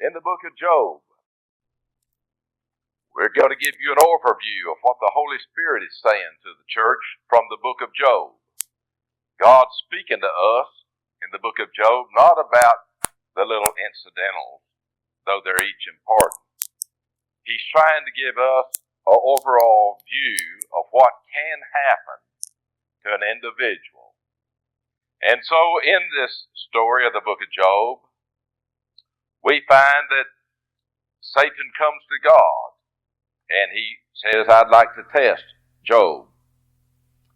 in the book of Job. We're going to give you an overview of what the Holy Spirit is saying to the church from the book of Job. God's speaking to us in the book of Job, not about the little incidentals, though they're each important. He's trying to give us an overall view of what can happen to an individual. And so in this story of the book of Job, we find that Satan comes to God and he says, I'd like to test Job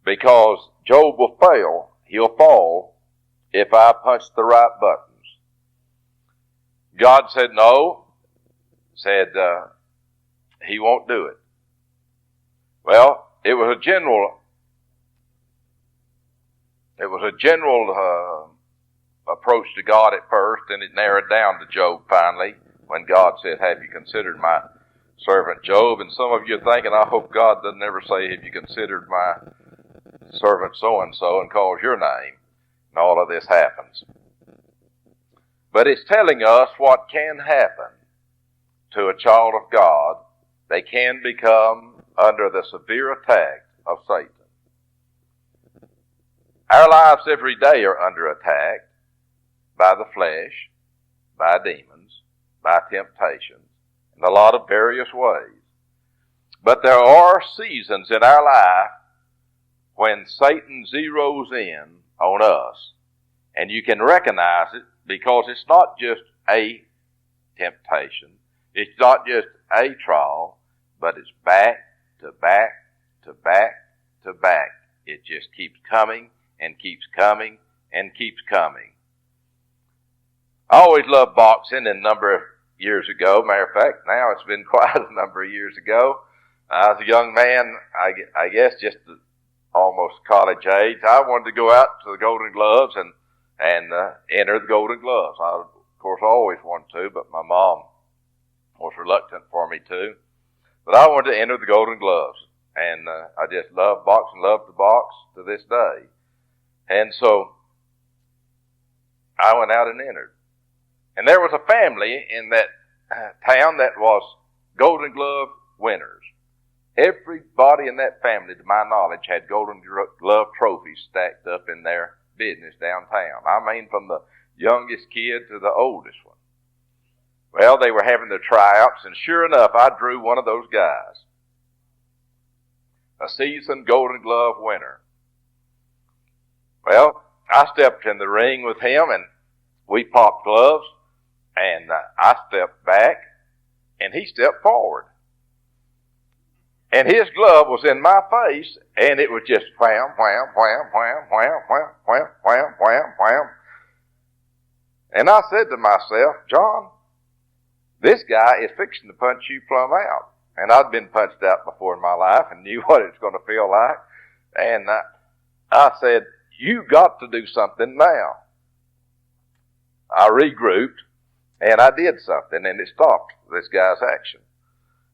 because Job will fail. He'll fall if I punch the right buttons. God said no, said he won't do it. Well, it was a general approach to God at first, and it narrowed down to Job finally when God said, have you considered my servant Job? And some of you are thinking, I hope God doesn't ever say, have you considered my servant so-and-so and calls your name, and all of this happens. But it's telling us what can happen to a child of God. They can become under the severe attack of Satan. Our lives every day are under attack by the flesh, by demons, by temptations, in a lot of various ways. But there are seasons in our life when Satan zeroes in on us, and you can recognize it because it's not just a temptation, it's not just a trial, but it's back to back to back to back. It just keeps coming and keeps coming and keeps coming. I always loved boxing a number of years ago. Matter of fact, now it's been quite a number of years ago. I was a young man, I guess just almost college age. I wanted to go out to the Golden Gloves and enter the Golden Gloves. I, of course, always wanted to, but my mom was reluctant for me to. But I wanted to enter the Golden Gloves, and I just loved boxing, loved to box to this day. And so I went out and entered. And there was a family in that town that was Golden Glove winners. Everybody in that family, to my knowledge, had Golden Glove trophies stacked up in their business downtown. I mean, from the youngest kid to the oldest one. Well, they were having their tryouts, and sure enough, I drew one of those guys. A seasoned Golden Glove winner. Well, I stepped in the ring with him, and we popped gloves, and I stepped back, and he stepped forward. And his glove was in my face, and it was just wham, wham, wham, wham, wham, wham, wham, wham, wham, wham. And I said to myself, John, this guy is fixing to punch you plumb out. And I'd been punched out before in my life and knew what it's going to feel like. And I said, you got to do something now. I regrouped, and I did something, and it stopped this guy's action.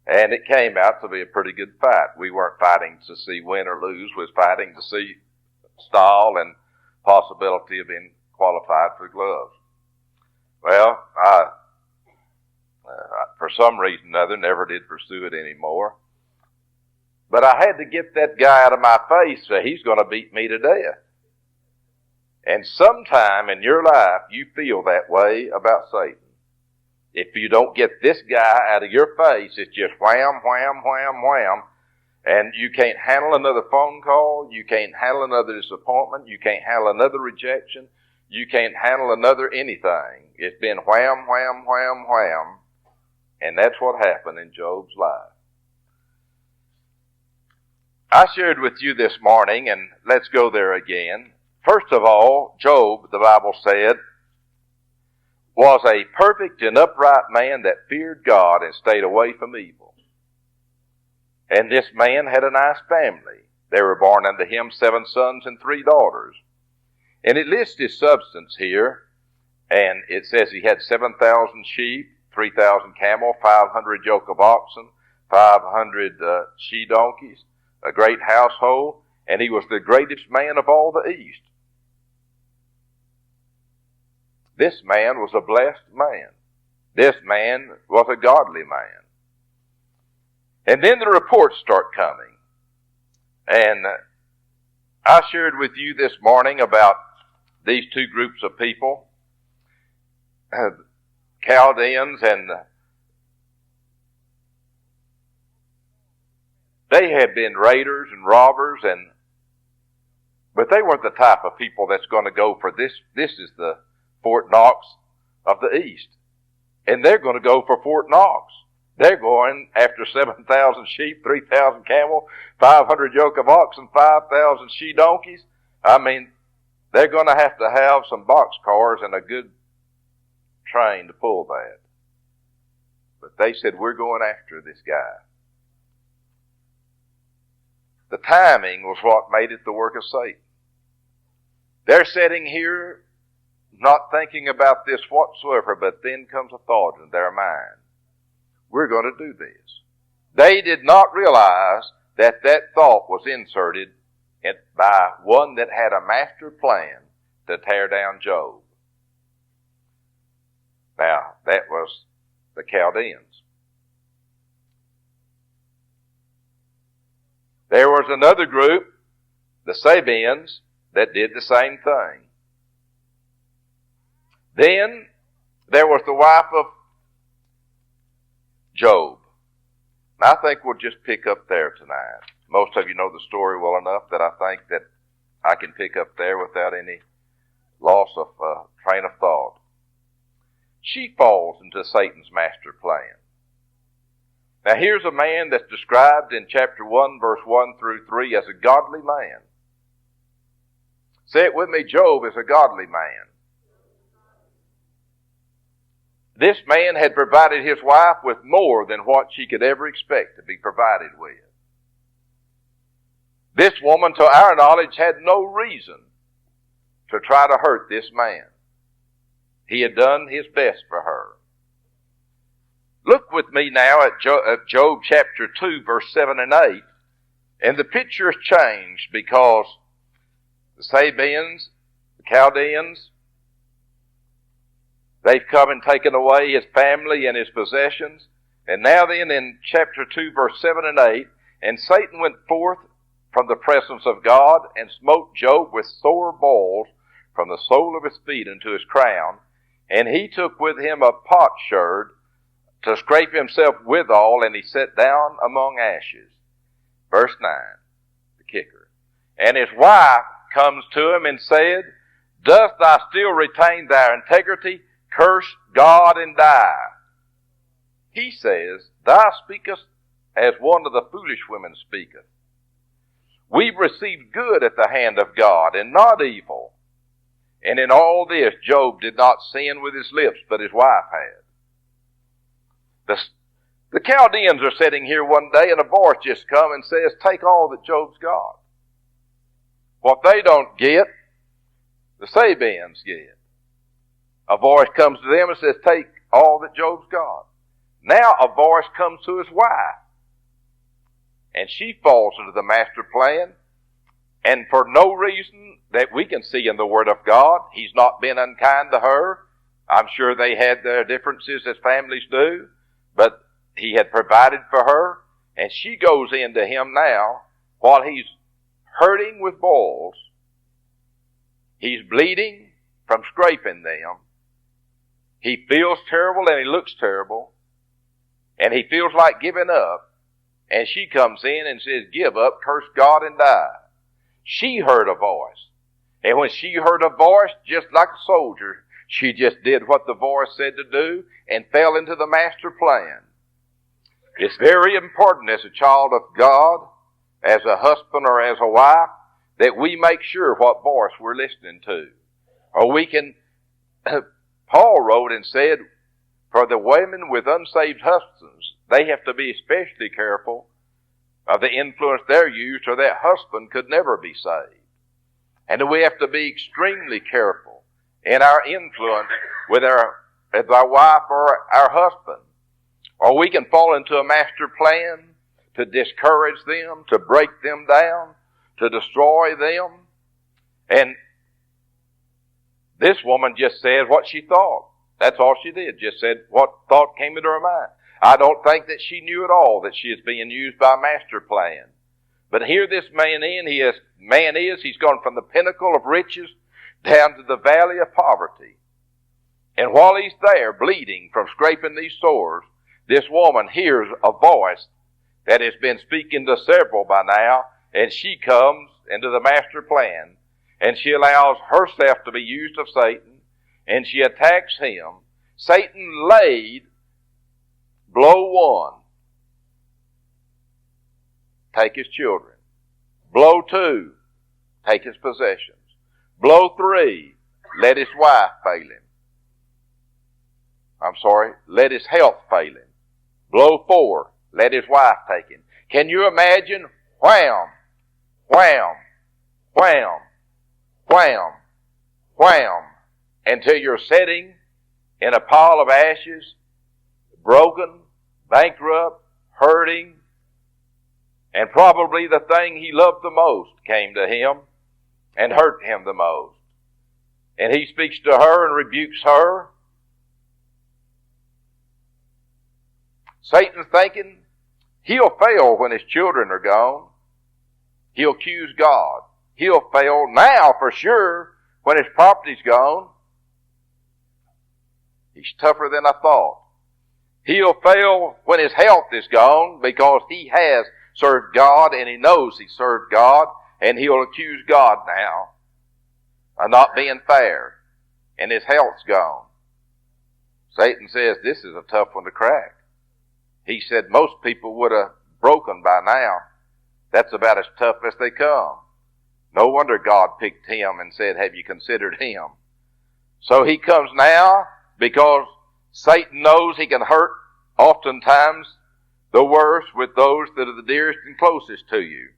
And it came out to be a pretty good fight. We weren't fighting to see win or lose. We was fighting to see style and possibility of being qualified for gloves. Well, I for some reason or other, never did pursue it anymore. But I had to get that guy out of my face, so he's going to beat me to death. And sometime in your life, you feel that way about Satan. If you don't get this guy out of your face, it's just wham, wham, wham, wham. And you can't handle another phone call. You can't handle another disappointment. You can't handle another rejection. You can't handle another anything. It's been wham, wham, wham, wham. And that's what happened in Job's life. I shared with you this morning, and let's go there again. First of all, Job, the Bible said, was a perfect and upright man that feared God and stayed away from evil. And this man had a nice family. There were born unto him 7 sons and 3 daughters. And it lists his substance here, and it says he had 7,000 sheep, 3,000 camel, 500 yoke of oxen, 500 she-donkeys, a great household, and he was the greatest man of all the East. This man was a blessed man. this man was a godly man. And then the reports start coming. And I shared with you this morning about these two groups of people, Chaldeans, and they had been raiders and robbers, but they weren't the type of people that's going to go for this. This is the Fort Knox of the East. And they're going to go for Fort Knox. They're going after 7,000 sheep, 3,000 camel, 500 yoke of oxen, 5,000 she-donkeys. I mean, they're going to have some box cars and a good train to pull that. But they said, we're going after this guy. The timing was what made it the work of Satan. They're sitting here not thinking about this whatsoever, but then comes a thought in their mind. We're going to do this. They did not realize that that thought was inserted by one that had a master plan to tear down Job. Now, that was the Chaldeans. There was another group, the Sabeans, that did the same thing. Then there was the wife of Job. I think we'll just pick up there tonight. Most of you know the story well enough that I think that I can pick up there without any loss of train of thought. She falls into Satan's master plan. Now here's a man that's described in chapter 1, verse 1 through 3 as a godly man. Say it with me, Job is a godly man. This man had provided his wife with more than what she could ever expect to be provided with. This woman, to our knowledge, had no reason to try to hurt this man. He had done his best for her. Look with me now at Job chapter 2, verse 7 and 8. And the picture has changed because the Sabeans, the Chaldeans, they've come and taken away his family and his possessions. And now then in chapter 2, verse 7 and 8, and Satan went forth from the presence of God and smote Job with sore boils from the sole of his feet unto his crown. And he took with him a potsherd to scrape himself withal, and he sat down among ashes. Verse 9, the kicker. And his wife comes to him and said, Dost thou still retain thy integrity? Curse God and die. He says, Thou speakest as one of the foolish women speaketh. We've received good at the hand of God, and not evil. And in all this, Job did not sin with his lips, but his wife had. The Chaldeans are sitting here one day, and a voice just comes and says, Take all that Job's got. What they don't get, the Sabeans get. A voice comes to them and says, Take all that Job's got. Now a voice comes to his wife. And she falls into the master plan. And for no reason that we can see in the Word of God, he's not been unkind to her. I'm sure they had their differences as families do. But he had provided for her. And she goes into him now while he's hurting with boils. He's bleeding from scraping them. He feels terrible and he looks terrible. And he feels like giving up. And she comes in and says, Give up, curse God and die. She heard a voice. And when she heard a voice, just like a soldier, she just did what the voice said to do and fell into the master plan. It's very important as a child of God, as a husband or as a wife, that we make sure what voice we're listening to. Or we can, Paul wrote and said, for the women with unsaved husbands, they have to be especially careful of the influence they're used, or that husband could never be saved. And we have to be extremely careful in our influence with our wife or our husband. Or we can fall into a master plan to discourage them, to break them down, to destroy them. And this woman just said what she thought. That's all she did. Just said what thought came into her mind. I don't think that she knew at all that she is being used by master plan. But here this man he's gone from the pinnacle of riches down to the valley of poverty. And while he's there bleeding from scraping these sores, this woman hears a voice that has been speaking to several by now, and she comes into the master plan, and she allows herself to be used of Satan, and she attacks him. Satan laid blow 1, take his children. Blow 2, take his possessions. Blow 3, let his wife fail him. Let his health fail him. Blow 4, let his wife take him. Can you imagine? Wham, wham, wham, wham, wham, until you're sitting in a pile of ashes, broken, bankrupt, hurting, and probably the thing he loved the most came to him and hurt him the most. And he speaks to her and rebukes her. Satan's thinking he'll fail when his children are gone. He'll accuse God. He'll fail now for sure when his property's gone. He's tougher than I thought. He'll fail when his health is gone because he has served God and he knows he served God, and he'll accuse God now of not being fair, and his health's gone. Satan says this is a tough one to crack. He said most people would have broken by now. That's about as tough as they come. No wonder God picked him and said, have you considered him? So he comes now because Satan knows he can hurt oftentimes the worst with those that are the dearest and closest to you.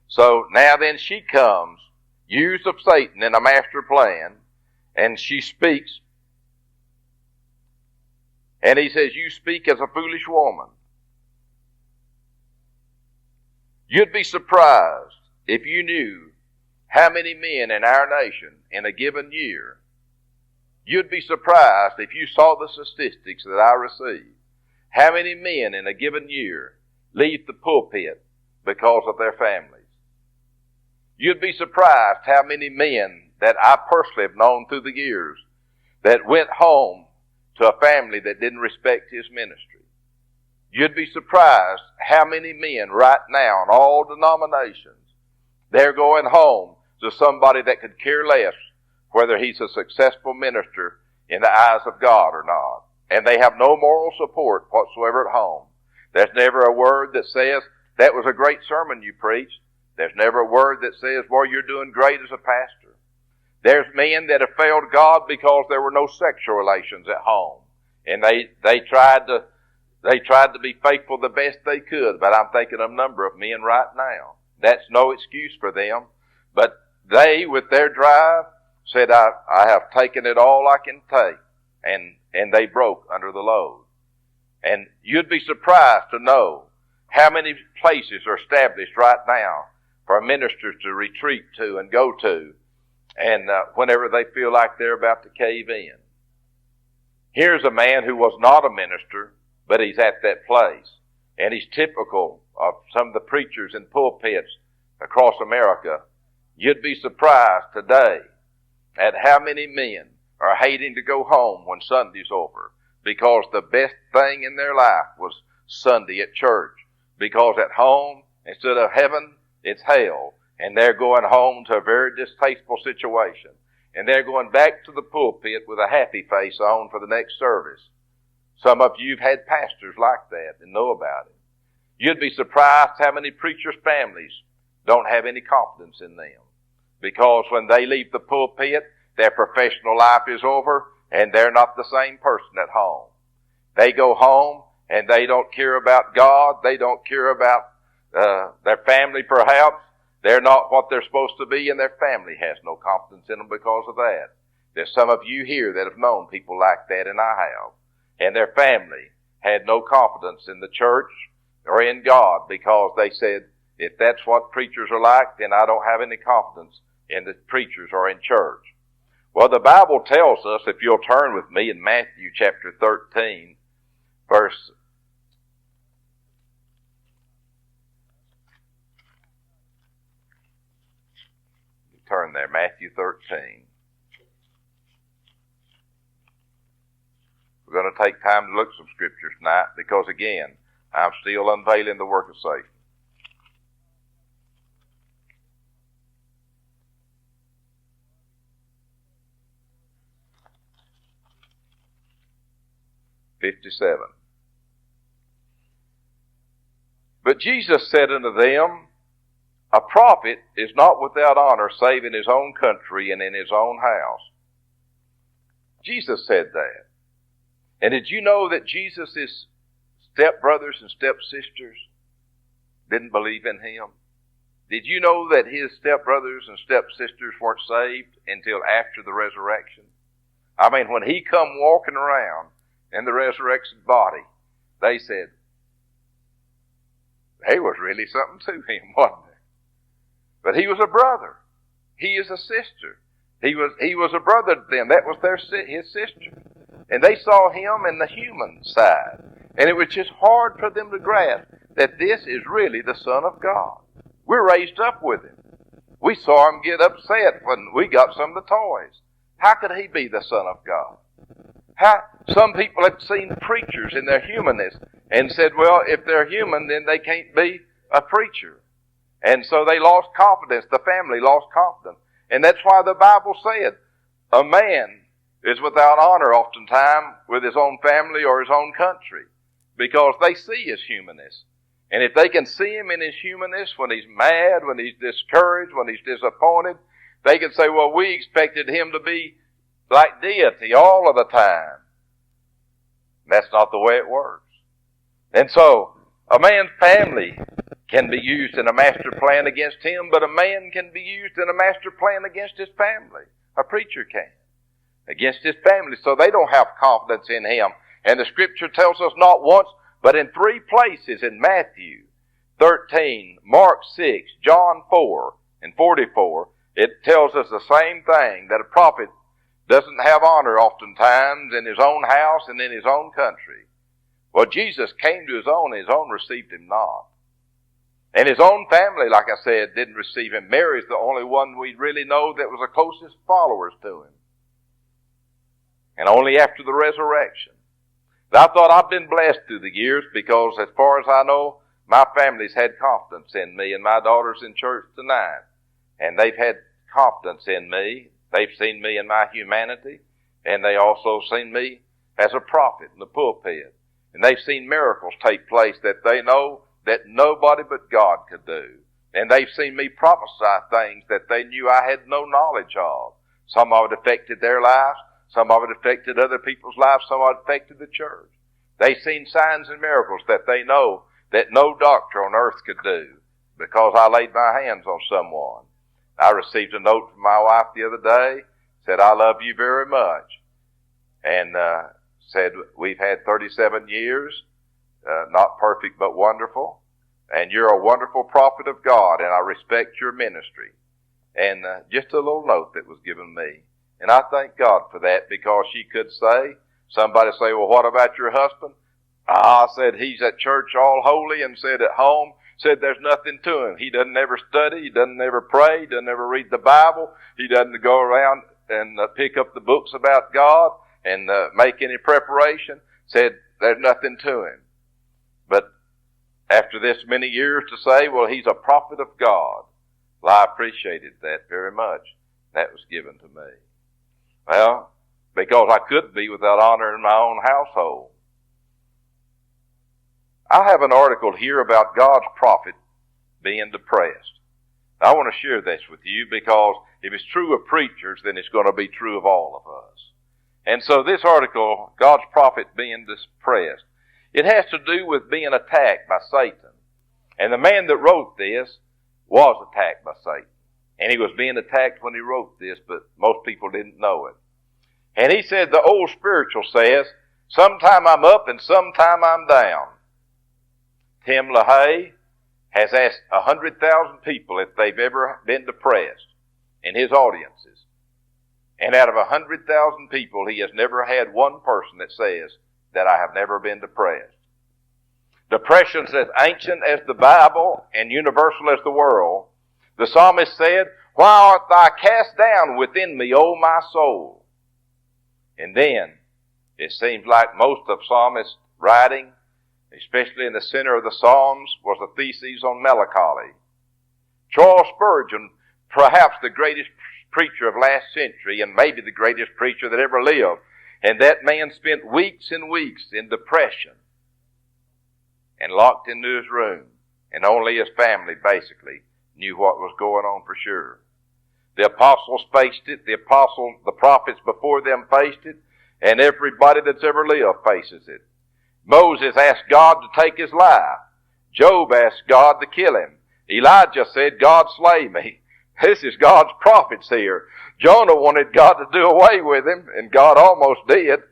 So now then she comes, used of Satan in a master plan, and she speaks. And he says, you speak as a foolish woman. You'd be surprised if you knew how many men in our nation in a given year. You'd be surprised if you saw the statistics that I receive. How many men in a given year leave the pulpit because of their families? You'd be surprised how many men that I personally have known through the years that went home to a family that didn't respect his ministry. You'd be surprised how many men right now in all denominations, they're going home to somebody that could care less whether he's a successful minister in the eyes of God or not. And they have no moral support whatsoever at home. There's never a word that says, that was a great sermon you preached. There's never a word that says, well, you're doing great as a pastor. There's men that have failed God because there were no sexual relations at home. And they tried to be faithful the best they could, but I'm thinking of a number of men right now. That's no excuse for them. But they, with their drive, said, I have taken it all I can take. And they broke under the load. And you'd be surprised to know how many places are established right now for ministers to retreat to and go to, and whenever they feel like they're about to cave in. Here's a man who was not a minister, but he's at that place. And he's typical of some of the preachers in pulpits across America. You'd be surprised today at how many men are hating to go home when Sunday's over, because the best thing in their life was Sunday at church. Because at home, instead of heaven, it's hell. And they're going home to a very distasteful situation. And they're going back to the pulpit with a happy face on for the next service. Some of you have had pastors like that and know about it. You'd be surprised how many preachers' families don't have any confidence in them. Because when they leave the pulpit, their professional life is over, and they're not the same person at home. They go home, and they don't care about God. They don't care about their family, perhaps. They're not what they're supposed to be, and their family has no confidence in them because of that. There's some of you here that have known people like that, and I have. And their family had no confidence in the church or in God because they said, if that's what preachers are like, then I don't have any confidence in the preachers or in church. Well, the Bible tells us, if you'll turn with me in Matthew chapter 13, verse turn there, Matthew 13. We're going to take time to look at some scriptures tonight because, again, I'm still unveiling the work of Satan. But Jesus said unto them, a prophet is not without honor save in his own country and in his own house. Jesus said that. And did you know that Jesus' stepbrothers and stepsisters didn't believe in him? Did you know that his stepbrothers and stepsisters weren't saved until after the resurrection? I mean, when he come walking around in the resurrected body, they said, he was really something to him, wasn't there? But he was a brother. He is a sister. He was a brother to them. That was his sister. And they saw him in the human side. And it was just hard for them to grasp that this is really the Son of God. We're raised up with him. We saw him get upset when we got some of the toys. How could he be the Son of God? Some people have seen preachers in their humanness and said, well, if they're human, then they can't be a preacher. And so they lost confidence. The family lost confidence. And that's why the Bible said, a man is without honor oftentimes with his own family or his own country because they see his humanness. And if they can see him in his humanness, when he's mad, when he's discouraged, when he's disappointed, they can say, well, we expected him to be like deity all of the time. That's not the way it works. And so, a man's family can be used in a master plan against him, but a man can be used in a master plan against his family. A preacher can. Against his family, so they don't have confidence in him. And the scripture tells us not once, but in 3 places in Matthew 13, Mark 6, John 4, and 44, it tells us the same thing, that a prophet doesn't have honor oftentimes in his own house and in his own country. Well, Jesus came to his own received him not. And his own family, like I said, didn't receive him. Mary's the only one we really know that was the closest followers to him. And only after the resurrection. I thought I've been blessed through the years because as far as I know, my family's had confidence in me, and my daughter's in church tonight. And they've had confidence in me. They've seen me in my humanity, and they also seen me as a prophet in the pulpit. And they've seen miracles take place that they know that nobody but God could do. And they've seen me prophesy things that they knew I had no knowledge of. Some of it affected their lives. Some of it affected other people's lives. Some of it affected the church. They've seen signs and miracles that they know that no doctor on earth could do because I laid my hands on someone. I received a note from my wife the other day, said, I love you very much. And said, we've had 37 years, not perfect but wonderful. And you're a wonderful prophet of God, and I respect your ministry. And just a little note that was given me. And I thank God for that because she could say, somebody say, well, what about your husband? I said, he's at church all holy, and said at home, said there's nothing to him. He doesn't ever study, he doesn't ever pray, he doesn't ever read the Bible, he doesn't go around and pick up the books about God and make any preparation. Said there's nothing to him. But after this many years to say, well, he's a prophet of God. Well, I appreciated that very much. That was given to me. Well, because I couldn't be without honor in my own household. I have an article here about God's prophet being depressed. I want to share this with you because if it's true of preachers, then it's going to be true of all of us. And so this article, God's prophet being depressed, it has to do with being attacked by Satan. And the man that wrote this was attacked by Satan. And he was being attacked when he wrote this, but most people didn't know it. And he said, the old spiritual says, sometime I'm up and sometime I'm down. Tim LaHaye has asked 100,000 people if they've ever been depressed in his audiences. And out of 100,000 people, he has never had one person that says that I have never been depressed. Depression's as ancient as the Bible and universal as the world. The psalmist said, "Why art thou cast down within me, O my soul?" And then, it seems like most of psalmist writing, especially in the center of the Psalms, was a thesis on melancholy. Charles Spurgeon, perhaps the greatest preacher of last century and maybe the greatest preacher that ever lived, and that man spent weeks and weeks in depression and locked into his room, and only his family basically knew what was going on for sure. The apostles faced it, the prophets before them faced it, and everybody that's ever lived faces it. Moses asked God to take his life. Job asked God to kill him. Elijah said, "God slay me." This is God's prophets here. Jonah wanted God to do away with him, and God almost did.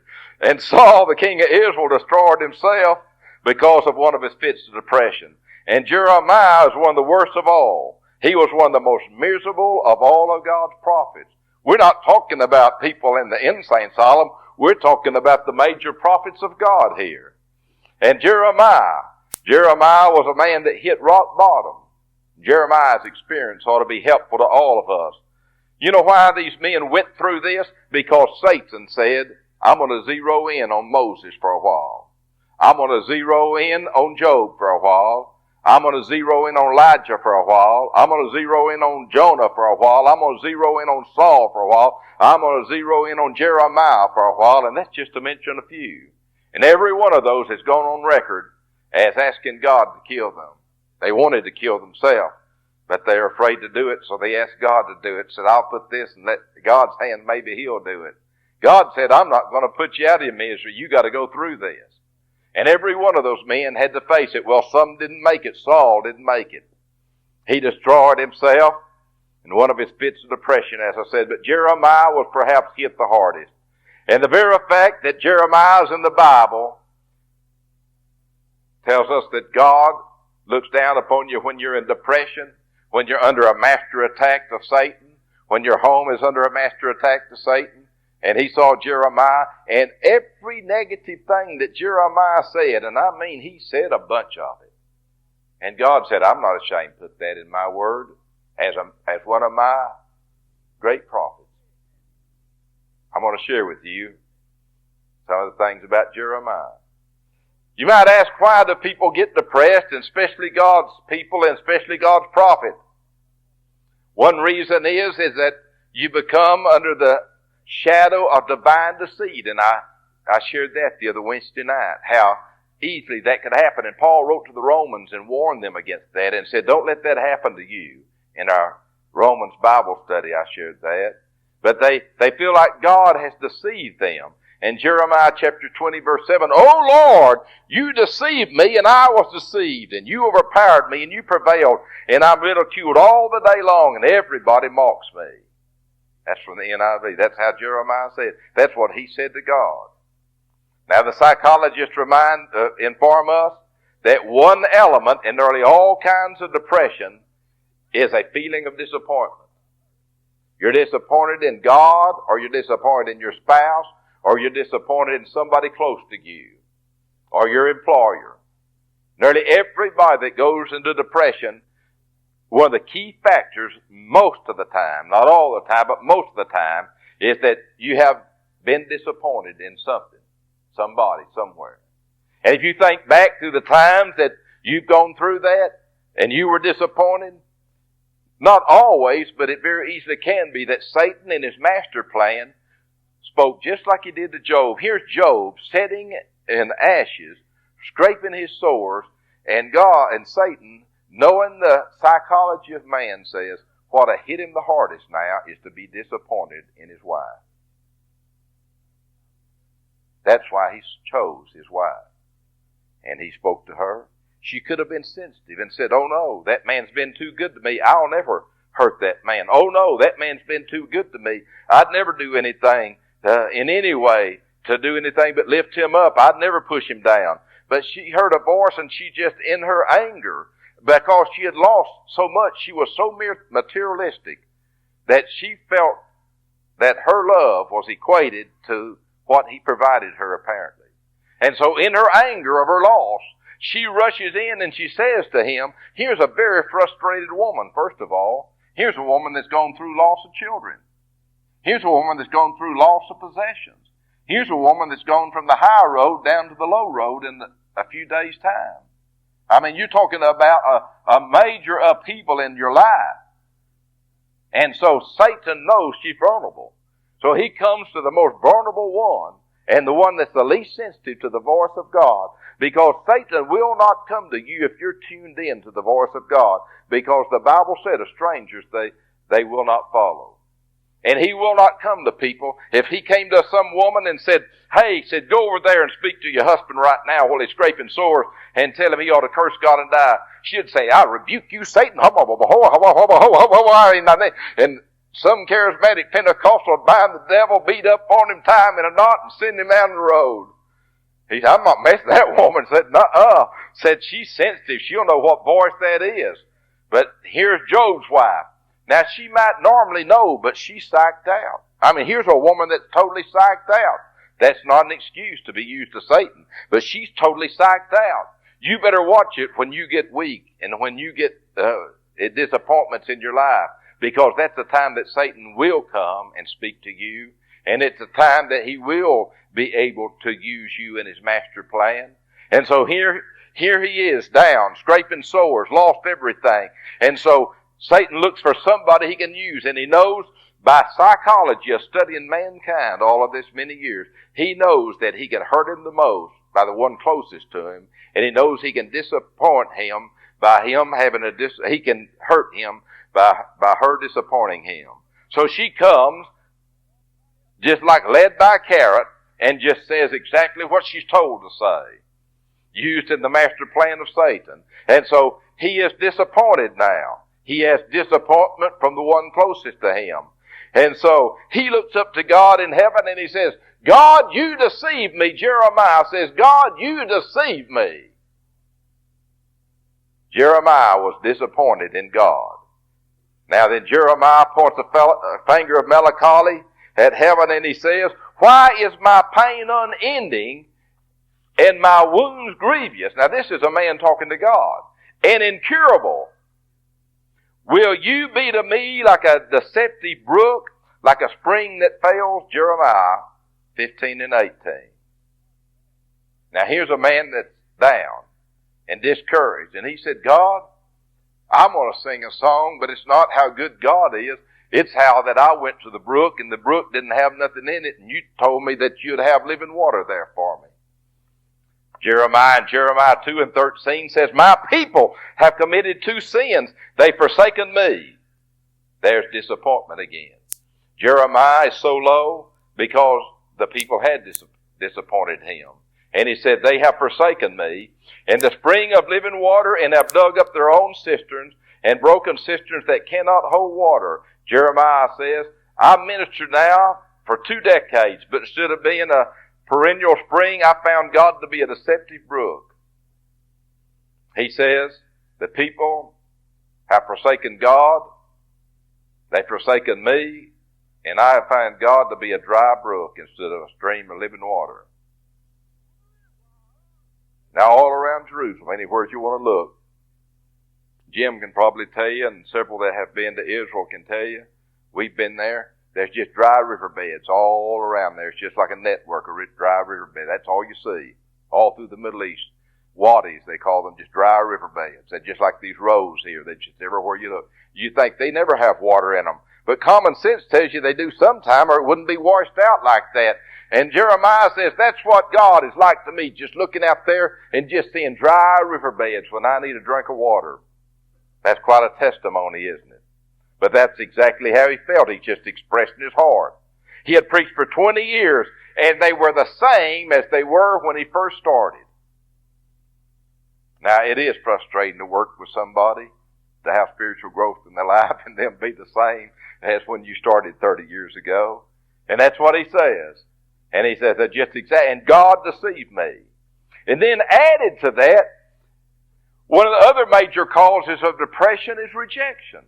And Saul, the king of Israel, destroyed himself because of one of his fits of depression. And Jeremiah is one of the worst of all. He was one of the most miserable of all of God's prophets. We're not talking about people in the insane asylum. We're talking about the major prophets of God here. And Jeremiah was a man that hit rock bottom. Jeremiah's experience ought to be helpful to all of us. You know why these men went through this? Because Satan said, "I'm going to zero in on Moses for a while. I'm going to zero in on Job for a while. I'm going to zero in on Elijah for a while. I'm going to zero in on Jonah for a while. I'm going to zero in on Saul for a while. I'm going to zero in on Jeremiah for a while." And that's just to mention a few. And every one of those has gone on record as asking God to kill them. They wanted to kill themselves, but they're afraid to do it, so they asked God to do it. Said, "I'll put this and let God's hand, maybe He'll do it." God said, "I'm not going to put you out of your misery. You got to go through this." And every one of those men had to face it. Well, some didn't make it. Saul didn't make it. He destroyed himself in one of his fits of depression, as I said. But Jeremiah was perhaps hit the hardest. And the very fact that Jeremiah is in the Bible tells us that God looks down upon you when you're in depression, when you're under a master attack of Satan, when your home is under a master attack of Satan. And he saw Jeremiah, and every negative thing that Jeremiah said, and I mean he said a bunch of it. And God said, "I'm not ashamed to put that in my word as one of my great prophets." I'm going to share with you some of the things about Jeremiah. You might ask, why do people get depressed, and especially God's people and especially God's prophet? One reason is that you become under the shadow of divine deceit. And I shared that the other Wednesday night, how easily that could happen. And Paul wrote to the Romans and warned them against that and said, "Don't let that happen to you." In our Romans Bible study, I shared that. But they feel like God has deceived them. And Jeremiah chapter 20 verse 7, "O Lord, you deceived me, and I was deceived, and you overpowered me, and you prevailed, and I'm ridiculed all the day long, and everybody mocks me." That's from the NIV. That's how Jeremiah said. That's what he said to God. Now the psychologists inform us that one element in nearly all kinds of depression is a feeling of disappointment. You're disappointed in God, or you're disappointed in your spouse, or you're disappointed in somebody close to you, or your employer. Nearly everybody that goes into depression, one of the key factors most of the time, not all the time, but most of the time, is that you have been disappointed in something, somebody, somewhere. And if you think back through the times that you've gone through that, and you were disappointed, not always, but it very easily can be that Satan in his master plan spoke just like he did to Job. Here's Job sitting in ashes, scraping his sores, and God and Satan, knowing the psychology of man, says, what hit him the hardest now is to be disappointed in his wife. That's why he chose his wife. And he spoke to her. She could have been sensitive and said, "Oh no, that man's been too good to me. I'll never hurt that man. Oh no, that man's been too good to me. I'd never do anything in any way to do anything but lift him up. I'd never push him down." But she heard a voice, and she just, in her anger, because she had lost so much, she was so materialistic that she felt that her love was equated to what he provided her, apparently. And so in her anger of her loss, she rushes in and she says to him, here's a very frustrated woman, first of all. Here's a woman that's gone through loss of children. Here's a woman that's gone through loss of possessions. Here's a woman that's gone from the high road down to the low road in a few days' time. I mean, you're talking about a major upheaval in your life. And so Satan knows she's vulnerable. So he comes to the most vulnerable one, and the one that's the least sensitive to the voice of God, because Satan will not come to you if you're tuned in to the voice of God, because the Bible said of strangers they will not follow. And he will not come to people. If he came to some woman and said, hey, said, go over there and speak to your husband right now while he's scraping sores and tell him he ought to curse God and die, she'd say, I rebuke you, Satan. And some charismatic Pentecostal would bind the devil, beat up on him, tie him in a knot, and send him down the road. He said, I'm not messing with that woman. Said, nuh-uh. Said, she's sensitive. She'll know what voice that is. But here's Job's wife. Now, she might normally know, but she's psyched out. I mean, here's a woman that's totally psyched out. That's not an excuse to be used to Satan, but she's totally psyched out. You better watch it when you get weak and when you get disappointments in your life, because that's the time that Satan will come and speak to you, and it's the time that he will be able to use you in his master plan. And so here he is, down, scraping sores, lost everything. And so Satan looks for somebody he can use, and he knows by psychology of studying mankind all of this many years, he knows that he can hurt him the most by the one closest to him, and he knows he can disappoint him by him having he can hurt him by her disappointing him. So she comes just like led by a carrot and just says exactly what she's told to say, used in the master plan of Satan. And so he is disappointed now. He has disappointment from the one closest to him. And so he looks up to God in heaven and he says, God, you deceived me. Jeremiah says, God, you deceived me. Jeremiah was disappointed in God. Now then Jeremiah points a finger of melancholy at heaven and he says, why is my pain unending and my wounds grievous? Now this is a man talking to God. And incurable. Will you be to me like a deceptive brook, like a spring that fails? Jeremiah 15 and 18. Now here's a man that's down and discouraged. And he said, God, I'm going to sing a song, but it's not how good God is. It's how that I went to the brook and the brook didn't have nothing in it, and you told me that you'd have living water there for me. Jeremiah 2 and 13 says, my people have committed two sins. They've forsaken me. There's disappointment again. Jeremiah is so low because the people had disappointed him. And he said, they have forsaken me in the spring of living water and have dug up their own cisterns and broken cisterns that cannot hold water. Jeremiah says, I minister now for 2 decades, but instead of being a perennial spring, I found God to be a deceptive brook. He says, the people have forsaken God, they've forsaken me, and I have found God to be a dry brook instead of a stream of living water. Now all around Jerusalem, anywhere you want to look, Jim can probably tell you, and several that have been to Israel can tell you, we've been there. There's just dry riverbeds all around there. It's just like a network of dry riverbed. That's all you see. All through the Middle East. Wadis, they call them, just dry riverbeds. They're just like these rows here. They're just everywhere you look. You think they never have water in them. But common sense tells you they do sometime, or it wouldn't be washed out like that. And Jeremiah says, that's what God is like to me, just looking out there and just seeing dry riverbeds when I need a drink of water. That's quite a testimony, isn't it? But that's exactly how he felt. He just expressed in his heart. He had preached for 20 years, and they were the same as they were when he first started. Now, it is frustrating to work with somebody, to have spiritual growth in their life, and them be the same as when you started 30 years ago. And that's what he says. And he says, that just exact, and God deceived me. And then added to that, one of the other major causes of depression is rejection.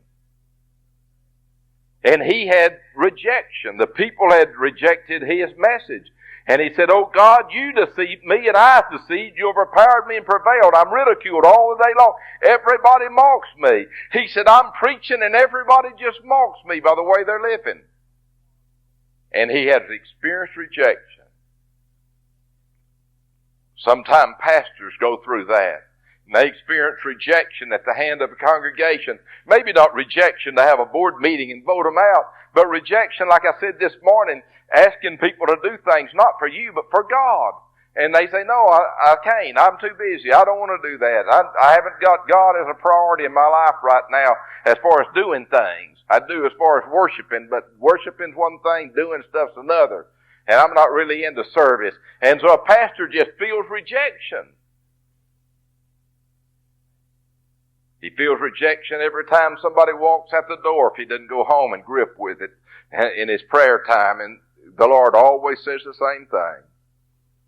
And he had rejection. The people had rejected his message. And he said, "Oh God, you deceived me and I deceived you, overpowered me and prevailed. I'm ridiculed all the day long. Everybody mocks me." He said, "I'm preaching and everybody just mocks me by the way they're living." And he had experienced rejection. Sometimes pastors go through that. And they experience rejection at the hand of a congregation. Maybe not rejection to have a board meeting and vote them out, but rejection, like I said this morning, asking people to do things not for you, but for God. And they say, "No, I can't. I'm too busy. I don't want to do that. I haven't got God as a priority in my life right now as far as doing things. I do as far as worshiping, but worshiping's one thing, doing stuff's another. And I'm not really into service." And so a pastor just feels rejection. He feels rejection every time somebody walks out the door if he doesn't go home and grip with it in his prayer time. And the Lord always says the same thing.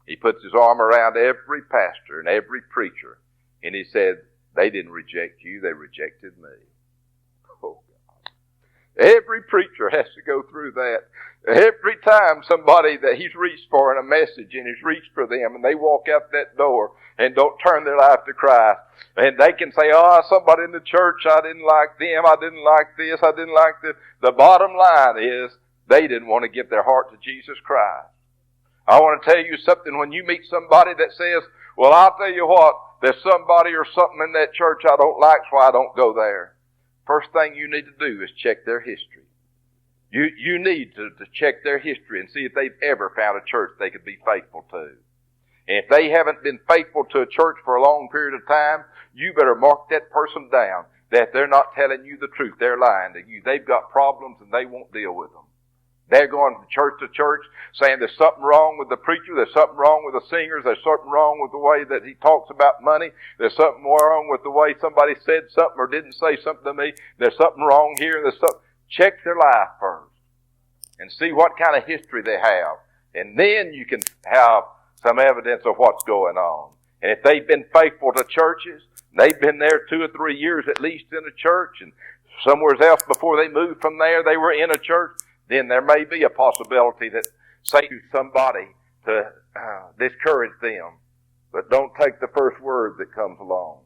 He puts his arm around every pastor and every preacher. And he said, "They didn't reject you, they rejected me." Oh God. Every preacher has to go through that. Every time somebody that he's reached for in a message and he's reached for them and they walk out that door and don't turn their life to Christ. And they can say, "Oh, somebody in the church, I didn't like them, I didn't like this, I didn't like this." The bottom line is they didn't want to give their heart to Jesus Christ. I want to tell you something. When you meet somebody that says, "Well, I'll tell you what, there's somebody or something in that church I don't like, so I don't go there." First thing you need to do is check their history. You need to check their history and see if they've ever found a church they could be faithful to. And if they haven't been faithful to a church for a long period of time, you better mark that person down, that they're not telling you the truth. They're lying to you. They've got problems and they won't deal with them. They're going from church to church saying there's something wrong with the preacher, there's something wrong with the singers, there's something wrong with the way that he talks about money, there's something wrong with the way somebody said something or didn't say something to me, there's something wrong here, there's something. Check their life first and see what kind of history they have. And then you can have some evidence of what's going on. And if they've been faithful to churches, they've been there 2 or 3 years at least in a church, and somewhere else before they moved from there they were in a church, then there may be a possibility that say to somebody to discourage them. But don't take the first word that comes along.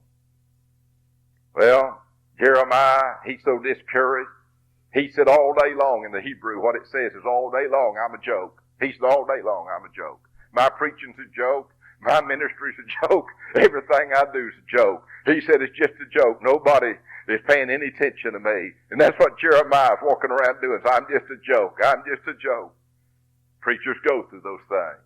Well, Jeremiah, he's so discouraged. He said all day long in the Hebrew, what it says is all day long I'm a joke. He said all day long I'm a joke. My preaching's a joke. My ministry's a joke. Everything I do is a joke. He said it's just a joke. Nobody is paying any attention to me. And that's what Jeremiah is walking around doing. So I'm just a joke. I'm just a joke. Preachers go through those things.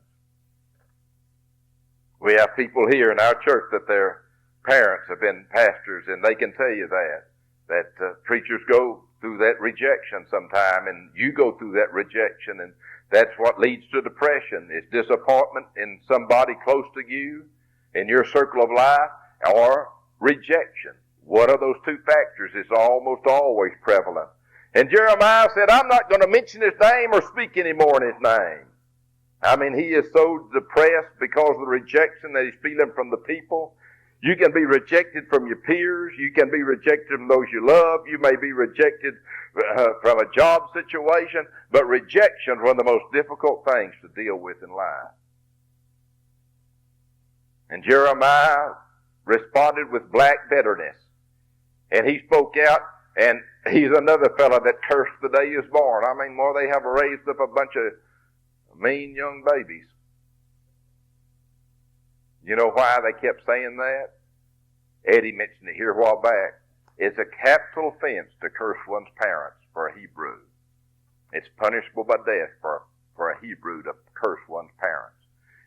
We have people here in our church that their parents have been pastors, and they can tell you that preachers go through that rejection sometime, and you go through that rejection, and that's what leads to depression. It's disappointment in somebody close to you, in your circle of life, or rejection. One of those two factors is almost always prevalent. And Jeremiah said, "I'm not going to mention his name or speak anymore in his name." I mean, he is so depressed because of the rejection that he's feeling from the people. You can be rejected from your peers. You can be rejected from those you love. You may be rejected from a job situation. But rejection is one of the most difficult things to deal with in life. And Jeremiah responded with black bitterness. And he spoke out, and he's another fellow that cursed the day he was born. I mean, well, they have raised up a bunch of mean young babies. You know why they kept saying that? Eddie mentioned it here a while back. It's a capital offense to curse one's parents for a Hebrew. It's punishable by death for a Hebrew to curse one's parents.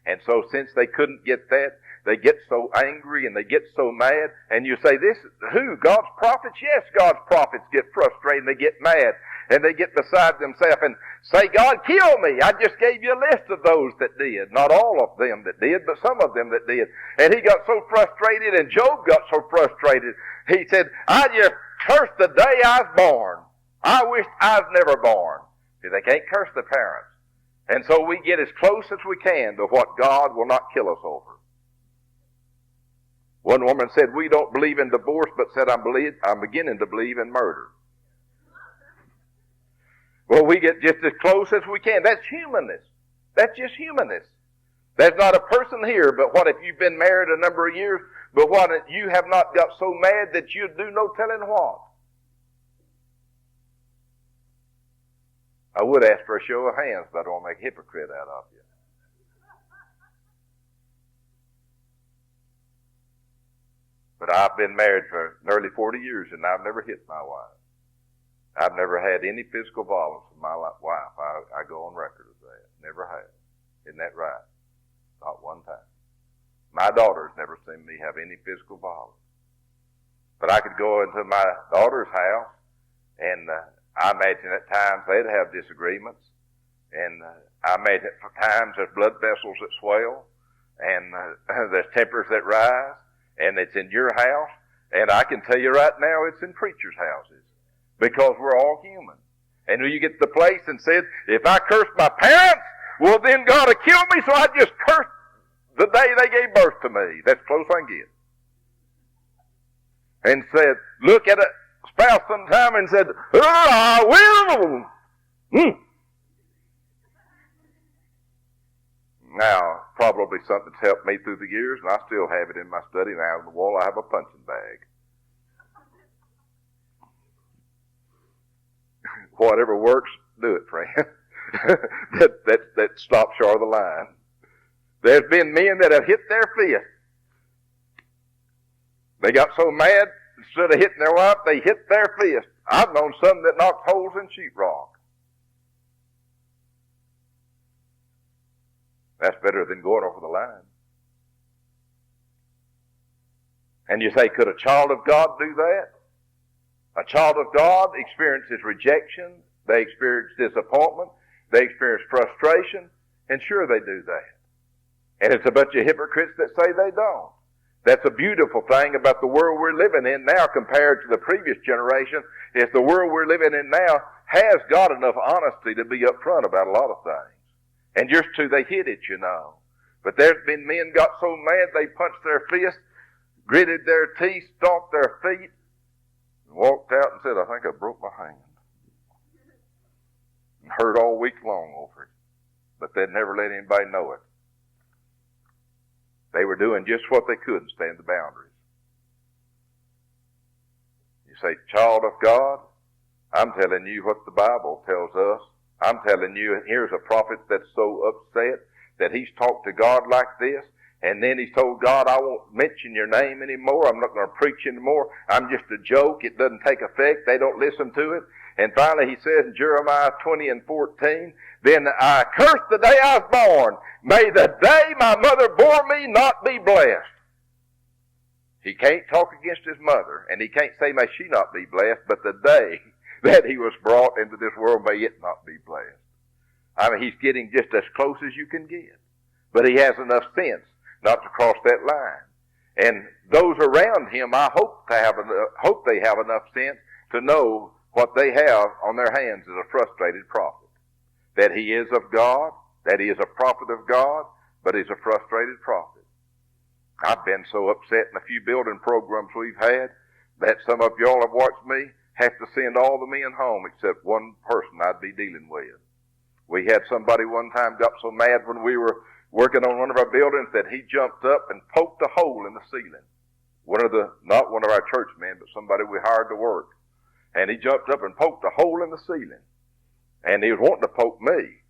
And so since they couldn't get that, they get so angry and they get so mad. And you say, "This who? God's prophets?" Yes, God's prophets get frustrated and they get mad. And they get beside themselves and say, "God, kill me. I just gave you a list of those that did." Not all of them that did, but some of them that did. And he got so frustrated, and Job got so frustrated. He said, "I just cursed the day I was born. I wish I was never born." See, they can't curse their parents. And so we get as close as we can to what God will not kill us over. One woman said, "We don't believe in divorce," but said, I'm beginning to believe in murder." Well, we get just as close as we can. That's humanness. That's just humanness. There's not a person here, but what if you've been married a number of years, but what if you have not got so mad that you'd do no telling what? I would ask for a show of hands, but I don't want to make a hypocrite out of you. But I've been married for nearly 40 years, and I've never hit my wife. I've never had any physical violence with my wife. I go on record of that. Never have. Isn't that right? Not one time. My daughter's never seen me have any physical violence. But I could go into my daughter's house, and I imagine at times they'd have disagreements. And I imagine at times there's blood vessels that swell, and there's tempers that rise, and it's in your house. And I can tell you right now, it's in preachers' houses, because we're all human. And when you get to the place and said, if I curse my parents, well then God will kill me, so I just curse the day they gave birth to me. That's close I can get. And said, look at a spouse sometime and said, oh, I will. Now, probably something that's helped me through the years, and I still have it in my study now on the wall. I have a punching bag. Whatever works, do it, friend. that stops short of the line. There's been men that have hit their fist. They got so mad, instead of hitting their wife, they hit their fist. I've known some that knocked holes in sheetrock. That's better than going over the line. And you say, could a child of God do that? A child of God experiences rejection. They experience disappointment. They experience frustration. And sure they do that. And it's a bunch of hypocrites that say they don't. That's a beautiful thing about the world we're living in now compared to the previous generation, is the world we're living in now has got enough honesty to be upfront about a lot of things. And just too, they hit it, you know. But there's been men got so mad they punched their fist, gritted their teeth, stomped their feet, and walked out and said, I think I broke my hand. And hurt all week long over it. But they'd never let anybody know it. They were doing just what they could and stand the boundaries. You say, child of God, I'm telling you what the Bible tells us. I'm telling you, here's a prophet that's so upset that he's talked to God like this, and then he's told God, I won't mention your name anymore. I'm not going to preach anymore. I'm just a joke. It doesn't take effect. They don't listen to it. And finally he says in Jeremiah 20:14, then I curse the day I was born. May the day my mother bore me not be blessed. He can't talk against his mother, and he can't say may she not be blessed, but the day that he was brought into this world, may it not be blessed. I mean, he's getting just as close as you can get. But he has enough sense not to cross that line. And those around him, I hope they have enough sense to know what they have on their hands is a frustrated prophet. That he is of God, that he is a prophet of God, but he's a frustrated prophet. I've been so upset in a few building programs we've had that some of y'all have watched me have to send all the men home except one person I'd be dealing with. We had somebody one time got so mad when we were working on one of our buildings that he jumped up and poked a hole in the ceiling. Not one of our church men, but somebody we hired to work. And he jumped up and poked a hole in the ceiling. And he was wanting to poke me.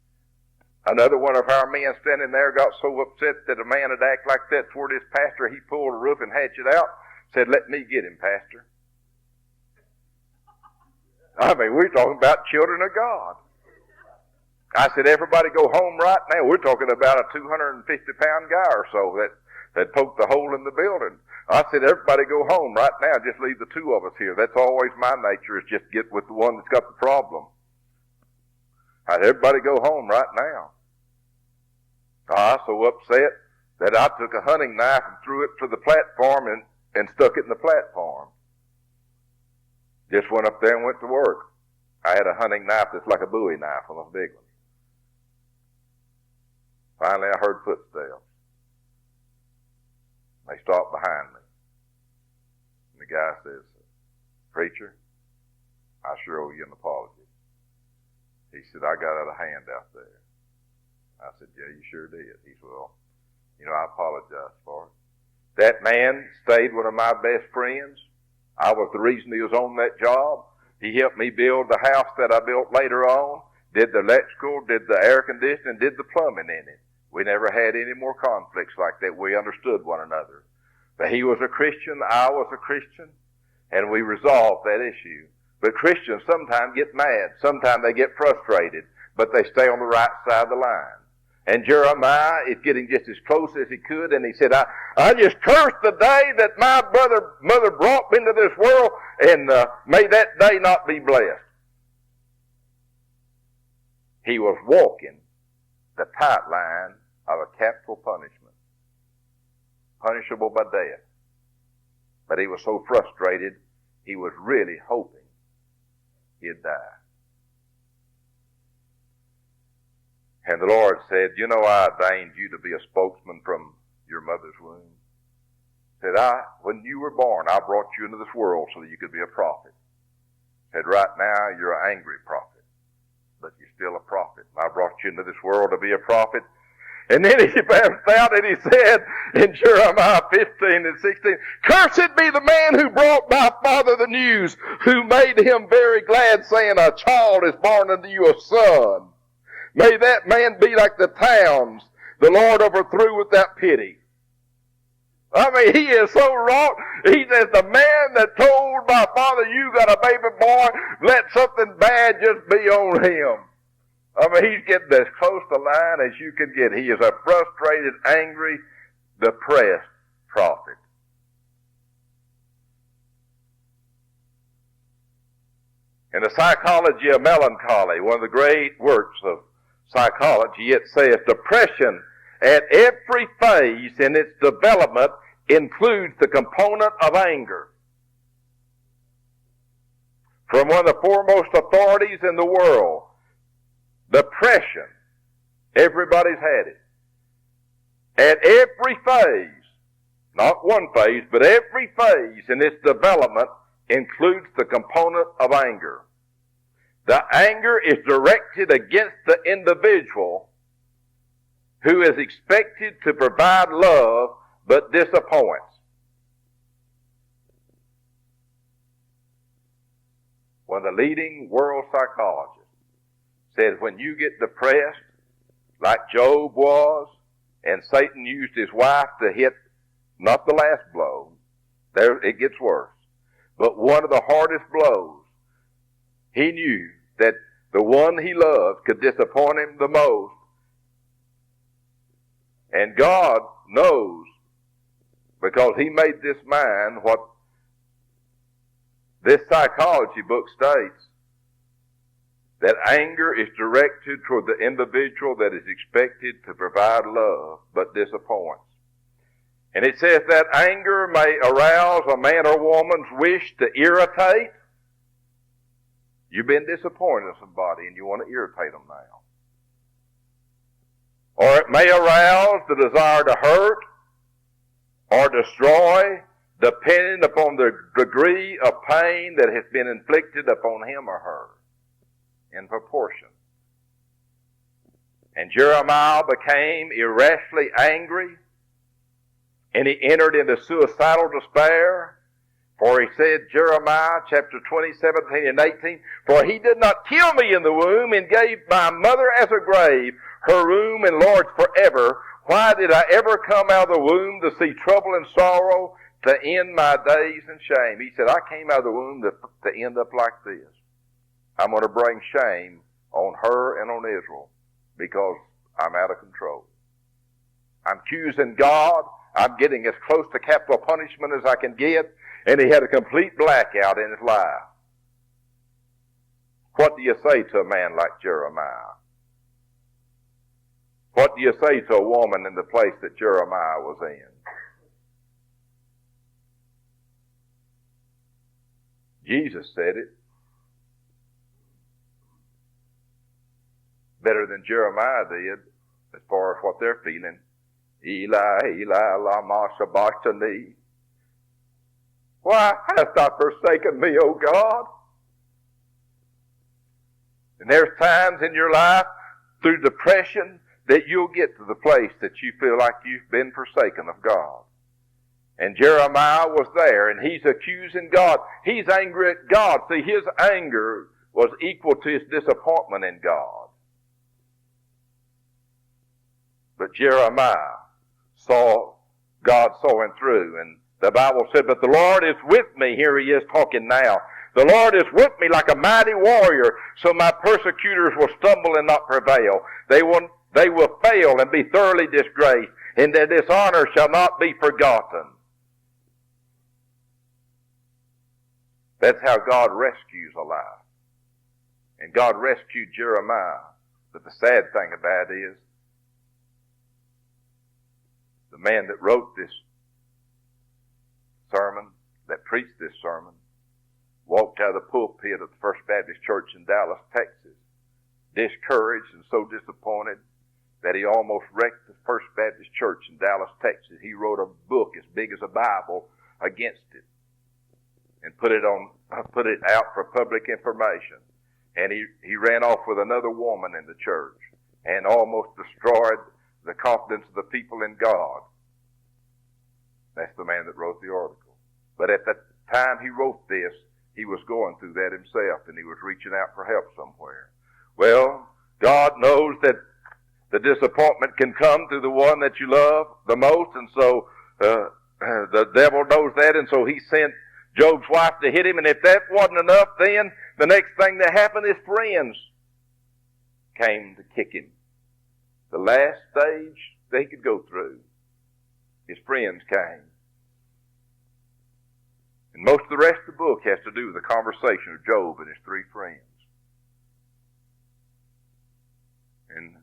Another one of our men standing there got so upset that a man would act like that toward his pastor, he pulled a roof and hatchet out, said, let me get him, pastor. I mean, we're talking about children of God. I said, everybody go home right now. We're talking about a 250-pound guy or so that poked the hole in the building. I said, everybody go home right now. Just leave the two of us here. That's always my nature, is just get with the one that's got the problem. I said, everybody go home right now. I was so upset that I took a hunting knife and threw it to the platform and stuck it in the platform. Just went up there and went to work. I had a hunting knife that's like a Bowie knife, on a big one. Finally, I heard footsteps. They stopped behind me. And the guy says, preacher, I sure owe you an apology. He said, I got out of hand out there. I said, yeah, you sure did. He said, well, I apologize for it. That man stayed one of my best friends. I was the reason he was on that job. He helped me build the house that I built later on, did the electrical, did the air conditioning, did the plumbing in it. We never had any more conflicts like that. We understood one another. But he was a Christian, I was a Christian, and we resolved that issue. But Christians sometimes get mad. Sometimes they get frustrated, but they stay on the right side of the line. And Jeremiah is getting just as close as he could, and he said, I just cursed the day that my mother brought me into this world, and may that day not be blessed. He was walking the tight line of a capital punishment, punishable by death. But he was so frustrated, he was really hoping he'd die. And the Lord said, I ordained you to be a spokesman from your mother's womb. Said, when you were born, I brought you into this world so that you could be a prophet. Said, right now, you're an angry prophet, but you're still a prophet. I brought you into this world to be a prophet. And then he found it, he said in Jeremiah 15 and 16, cursed be the man who brought my father the news, who made him very glad, saying, a child is born unto you, a son. May that man be like the towns the Lord overthrew without pity. I mean, he is so wrought. He says, the man that told my father, you got a baby boy, let something bad just be on him. I mean, he's getting as close to line as you can get. He is a frustrated, angry, depressed prophet. In the Psychology of Melancholy, one of the great works of psychology, it says depression at every phase in its development includes the component of anger. From one of the foremost authorities in the world, depression, everybody's had it. At every phase, not one phase, but every phase in its development includes the component of anger. The anger is directed against the individual who is expected to provide love but disappoints. One of the leading world psychologists said, when you get depressed, like Job was, and Satan used his wife to hit not the last blow, there it gets worse, but one of the hardest blows, he knew that the one he loved could disappoint him the most. And God knows, because he made this man, what this psychology book states, that anger is directed toward the individual that is expected to provide love but disappoints. And it says that anger may arouse a man or woman's wish to irritate. You've been disappointed in somebody and you want to irritate them now. Or it may arouse the desire to hurt or destroy, depending upon the degree of pain that has been inflicted upon him or her in proportion. And Jeremiah became irrationally angry, and he entered into suicidal despair. For he said, Jeremiah chapter 20, 17 and 18, for he did not kill me in the womb and gave my mother as a grave, her room enlarged forever. Why did I ever come out of the womb to see trouble and sorrow, to end my days in shame? He said, I came out of the womb to end up like this. I'm going to bring shame on her and on Israel because I'm out of control. I'm accusing God. I'm getting as close to capital punishment as I can get. And he had a complete blackout in his life. What do you say to a man like Jeremiah? What do you say to a woman in the place that Jeremiah was in? Jesus said it better than Jeremiah did as far as what they're feeling. Eli, Eli, lama sabachthani. Why hast thou forsaken me, O God? And there's times in your life, through depression, that you'll get to the place that you feel like you've been forsaken of God. And Jeremiah was there, and he's accusing God. He's angry at God. See, his anger was equal to his disappointment in God. But Jeremiah God saw him through, and the Bible said, but the Lord is with me. Here he is talking now. The Lord is with me like a mighty warrior, so my persecutors will stumble and not prevail. They will fail and be thoroughly disgraced, and their dishonor shall not be forgotten. That's how God rescues a life. And God rescued Jeremiah. But the sad thing about it is, the man that wrote this sermon, that preached this sermon, walked out of the pulpit of the First Baptist Church in Dallas, Texas, discouraged and so disappointed that he almost wrecked the First Baptist Church in Dallas, Texas. He wrote a book as big as a Bible against it and put it out for public information. And he ran off with another woman in the church and almost destroyed the confidence of the people in God. That's the man that wrote the article. But at the time he wrote this, he was going through that himself, and he was reaching out for help somewhere. Well, God knows that the disappointment can come to the one that you love the most, and so the devil knows that, and so he sent Job's wife to hit him, and if that wasn't enough, then the next thing that happened, his friends came to kick him. The last stage they could go through, his friends came. And most of the rest of the book has to do with the conversation of Job and his three friends. And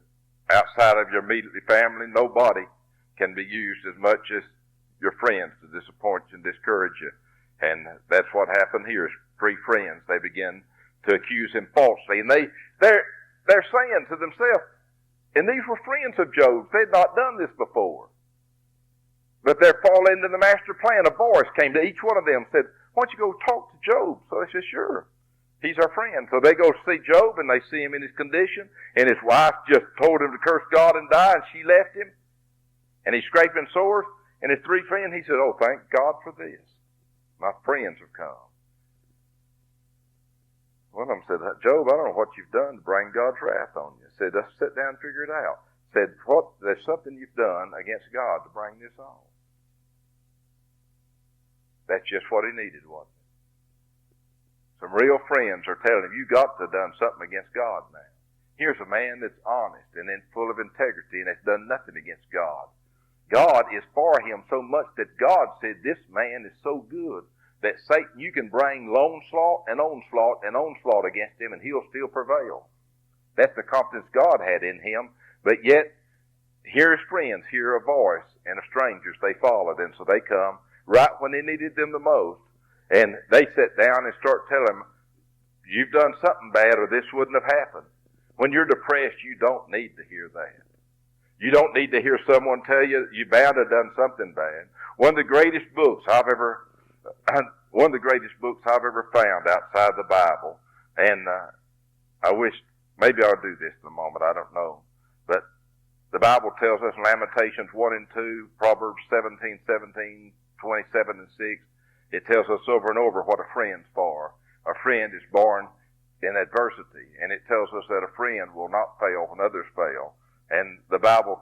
outside of your immediate family, nobody can be used as much as your friends to disappoint you and discourage you. And that's what happened here. His three friends, they begin to accuse him falsely. And they're saying to themselves, and these were friends of Job's. They'd not done this before. But they're falling into the master plan. A voice came to each one of them and said, why don't you go talk to Job? So they said, sure. He's our friend. So they go see Job, and they see him in his condition. And his wife just told him to curse God and die, and she left him. And he's scraping sores. And his three friends, he said, oh, thank God for this. My friends have come. One of them said, Job, I don't know what you've done to bring God's wrath on you. Said, let's sit down and figure it out. Said, there's something you've done against God to bring this on. That's just what he needed, wasn't it? Some real friends are telling him, you got to have done something against God now. Here's a man that's honest and then full of integrity and has done nothing against God. God is for him so much that God said, this man is so good that Satan, you can bring onslaught and onslaught and onslaught against him and he'll still prevail. That's the confidence God had in him. But yet, here his friends hear a voice, and as strangers they followed, and so they come right when they needed them the most, and they sit down and start telling them, you've done something bad or this wouldn't have happened. When you're depressed, you don't need to hear that. You don't need to hear someone tell you you're bound to have done something bad. One of the greatest books I've ever found outside the Bible, and I wish, maybe I'll do this in a moment, I don't know. But the Bible tells us in Lamentations 1 and 2, Proverbs 17, 27 and 6, it tells us over and over what a friend's for. A friend is born in adversity, and it tells us that a friend will not fail when others fail. And the Bible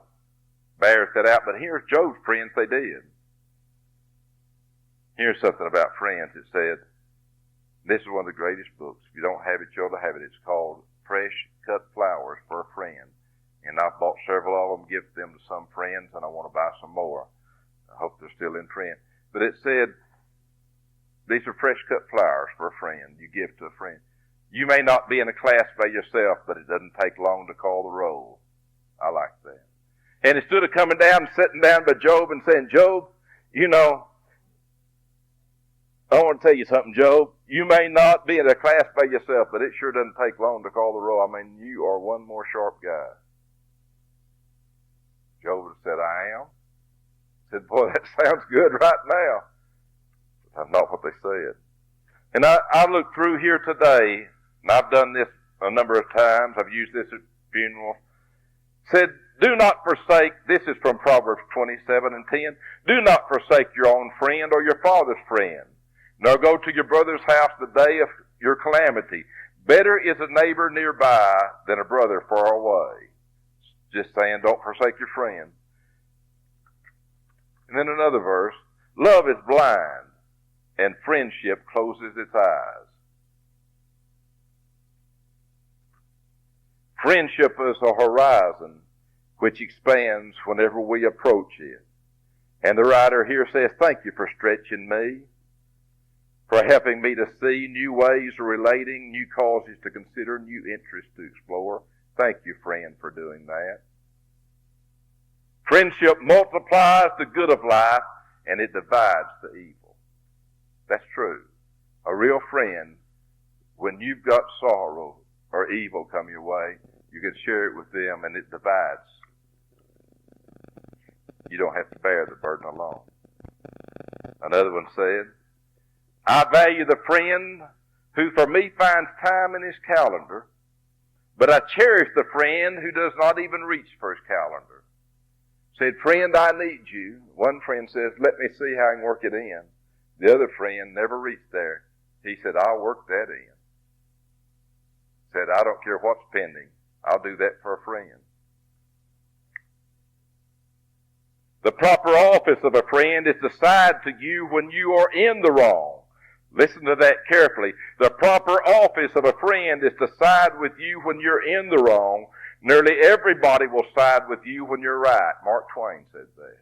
bears that out. But here's Job's friends, they did. Here's something about friends. It said, this is one of the greatest books. If you don't have it, you ought to have it. It's called Fresh Cut Flowers for a Friend. And I've bought several of them, given them to some friends, and I want to buy some more. I hope they're still in print. But it said, these are fresh cut flowers for a friend you give to a friend. You may not be in a class by yourself, but it doesn't take long to call the roll. I like that. And instead of coming down and sitting down by Job and saying, Job, you know, I want to tell you something, Job. You may not be in a class by yourself, but it sure doesn't take long to call the roll. I mean, you are one more sharp guy. Job would have said, I am. Said, boy, that sounds good right now. But that's not what they said. And I looked through here today, and I've done this a number of times. I've used this at funerals. Said, do not forsake, this is from Proverbs 27:10, do not forsake your own friend or your father's friend, nor go to your brother's house the day of your calamity. Better is a neighbor nearby than a brother far away. Just saying, don't forsake your friend. And then another verse, love is blind, and friendship closes its eyes. Friendship is a horizon which expands whenever we approach it. And the writer here says, thank you for stretching me, for helping me to see new ways of relating, new causes to consider, new interests to explore. Thank you, friend, for doing that. Friendship multiplies the good of life, and it divides the evil. That's true. A real friend, when you've got sorrow or evil come your way, you can share it with them, and it divides. You don't have to bear the burden alone. Another one said, I value the friend who for me finds time in his calendar, but I cherish the friend who does not even reach for his calendar. Said, friend, I need you. One friend says, let me see how I can work it in. The other friend never reached there. He said, I'll work that in. Said, I don't care what's pending. I'll do that for a friend. The proper office of a friend is to side to you when you are in the wrong. Listen to that carefully. The proper office of a friend is to side with you when you're in the wrong. Nearly everybody will side with you when you're right. Mark Twain said that.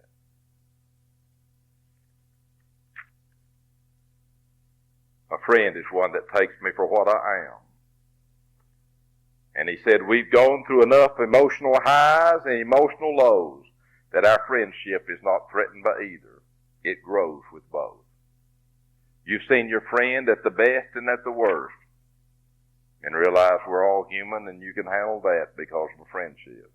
A friend is one that takes me for what I am. And he said, we've gone through enough emotional highs and emotional lows that our friendship is not threatened by either. It grows with both. You've seen your friend at the best and at the worst, and realize we're all human and you can handle that because of a friendship.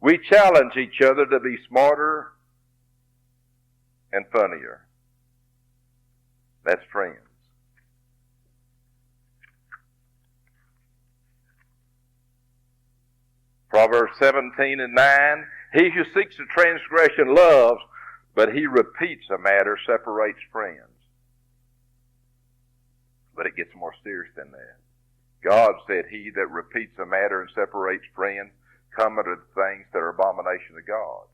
We challenge each other to be smarter and funnier. That's friends. Proverbs 17:9, he who seeks a transgression loves, but he repeats a matter separates friends. But it gets more serious than that. God said, he that repeats a matter and separates friends committeth things that are abomination to God.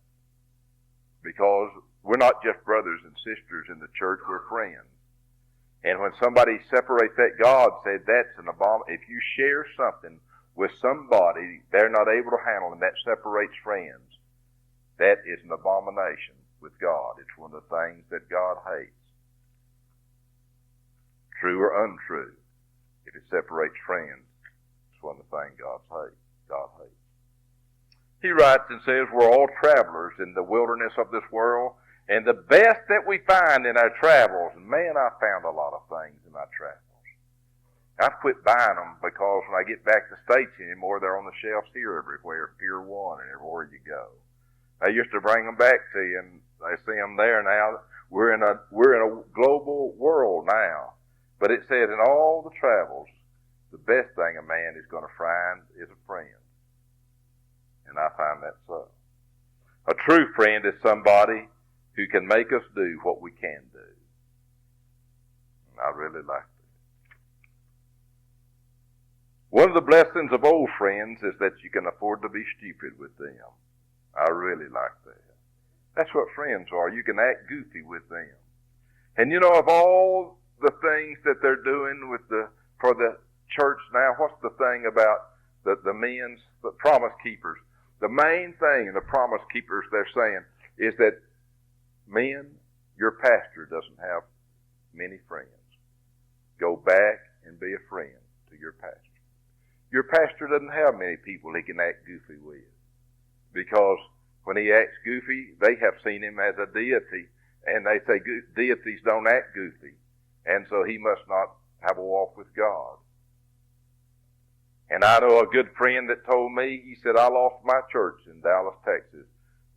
Because we're not just brothers and sisters in the church, we're friends. And when somebody separates that, God said that's an abomination. If you share something with somebody they're not able to handle and that separates friends, that is an abomination with God. It's one of the things that God hates. True or untrue, if it separates friends, it's one of the things God hates. He writes and says, we're all travelers in the wilderness of this world, and the best that we find in our travels, and man, I found a lot of things in my travels. I've quit buying them because when I get back to States anymore, they're on the shelves here everywhere, Pier 1 and everywhere you go. I used to bring them back to you, and I see them there now. We're in a global world now. But it said in all the travels, the best thing a man is going to find is a friend. And I find that so. A true friend is somebody who can make us do what we can do. And I really like that. One of the blessings of old friends is that you can afford to be stupid with them. I really like that. That's what friends are. You can act goofy with them. And you know, of all the things that they're doing for the church now, what's the thing about the promise keepers? The main thing in the promise keepers they're saying is that, men, your pastor doesn't have many friends. Go back and be a friend to your pastor. Your pastor doesn't have many people he can act goofy with, because when he acts goofy, they have seen him as a deity, and they say deities don't act goofy, and so he must not have a walk with God. And I know a good friend that told me, he said, I lost my church in Dallas, Texas,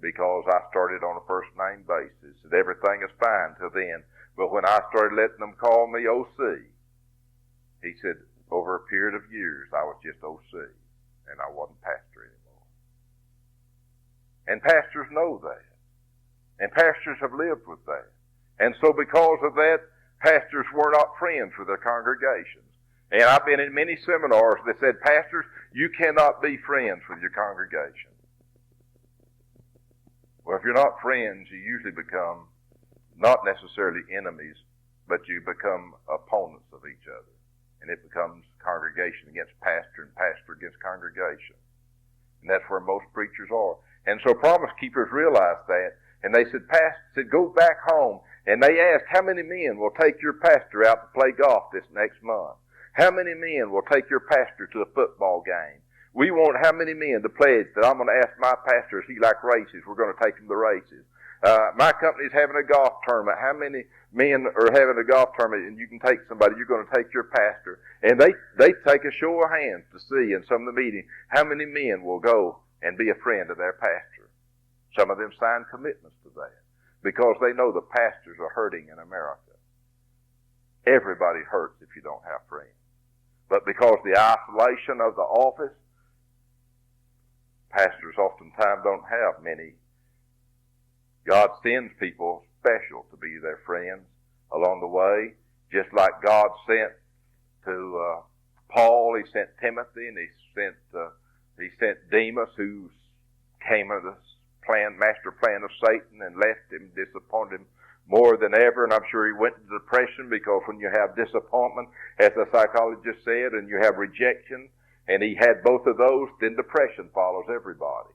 because I started on a first-name basis, and everything is fine till then. But when I started letting them call me OC, he said, over a period of years, I was just OC, and I wasn't pastor anymore. And pastors know that. And pastors have lived with that. And so because of that, pastors were not friends with their congregations. And I've been in many seminars that said, pastors, you cannot be friends with your congregation. Well, if you're not friends, you usually become not necessarily enemies, but you become opponents of each other. And it becomes congregation against pastor and pastor against congregation. And that's where most preachers are. And so Promise Keepers realized that. And they said, go back home. And they asked, how many men will take your pastor out to play golf this next month? How many men will take your pastor to a football game? We want how many men to pledge that I'm going to ask my pastor if he likes races. We're going to take him to races. My company's having a golf tournament. How many men are having a golf tournament? And you can take somebody. You're going to take your pastor. And they take a show of hands to see in some of the meetings how many men will go and be a friend of their pastor. Some of them sign commitments to that because they know the pastors are hurting in America. Everybody hurts if you don't have friends. But because the isolation of the office, pastors oftentimes don't have many. God sends people special to be their friends along the way, just like God sent to Paul. He sent Timothy, and he sent Demas, who came of the master plan of Satan, and left him, disappointed him more than ever. And I'm sure he went into depression, because when you have disappointment, as the psychologist said, and you have rejection, and he had both of those, then depression follows everybody.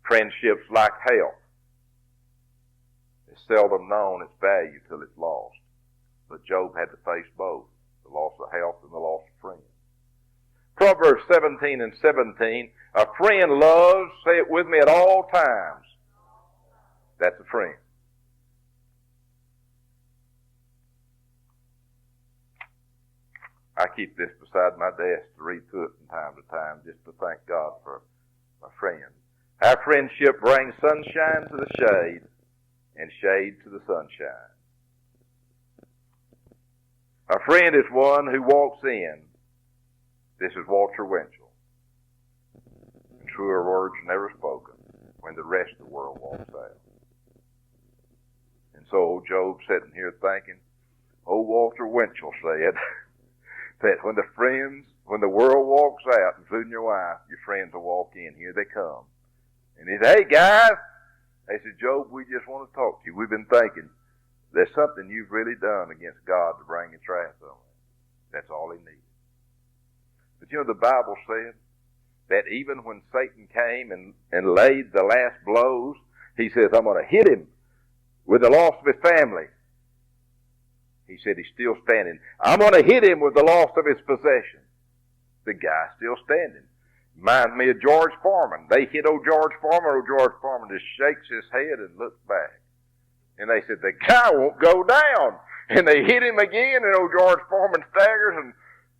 Friendships like health. It's seldom known its value till it's lost. But Job had to face both, the loss of health and the loss of friends. Proverbs 17 and 17, a friend loves, say it with me, at all times. That's a friend. I keep this beside my desk to read through it from time to time, just to thank God for my friend. Our friendship brings sunshine to the shade and shade to the sunshine. A friend is one who walks in. This is Walter Winchell. And truer words never spoken when the rest of the world walks out. And so old Job's sitting here thinking, old Walter Winchell said that when the world walks out, including your wife, your friends will walk in. Here they come. And he said, hey guys, they said, Job, we just want to talk to you. We've been thinking there's something you've really done against God to bring his wrath on him. That's all he needed. But you know, the Bible said that even when Satan came and laid the last blows, he says, I'm going to hit him with the loss of his family. He said he's still standing. I'm going to hit him with the loss of his possession. The guy's still standing. Reminds me of George Foreman. They hit old George Foreman. Old George Foreman just shakes his head and looks back. And they said, the guy won't go down. And they hit him again, and old George Foreman staggers and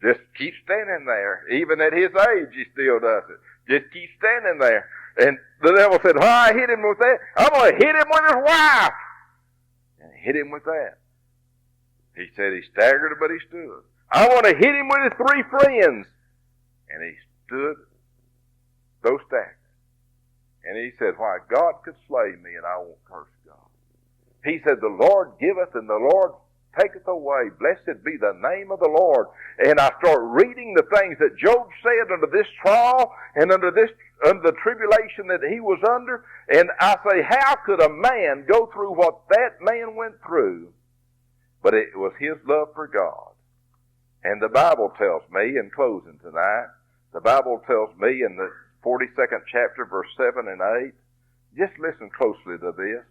just keeps standing there. Even at his age, he still does it. Just keeps standing there. And the devil said, I hit him with that. I'm going to hit him with his wife. And hit him with that. He said he staggered, but he stood. I want to hit him with his three friends. And he stood, so staggered. And he said, why, God could slay me, and I won't curse God. He said, the Lord giveth, and the Lord taketh away. Blessed be the name of the Lord. And I start reading the things that Job said under this trial and under the tribulation that he was under. And I say, how could a man go through what that man went through? But it was his love for God. And the Bible tells me, in closing tonight, the Bible tells me in the 42nd chapter, verse 7 and 8, just listen closely to this.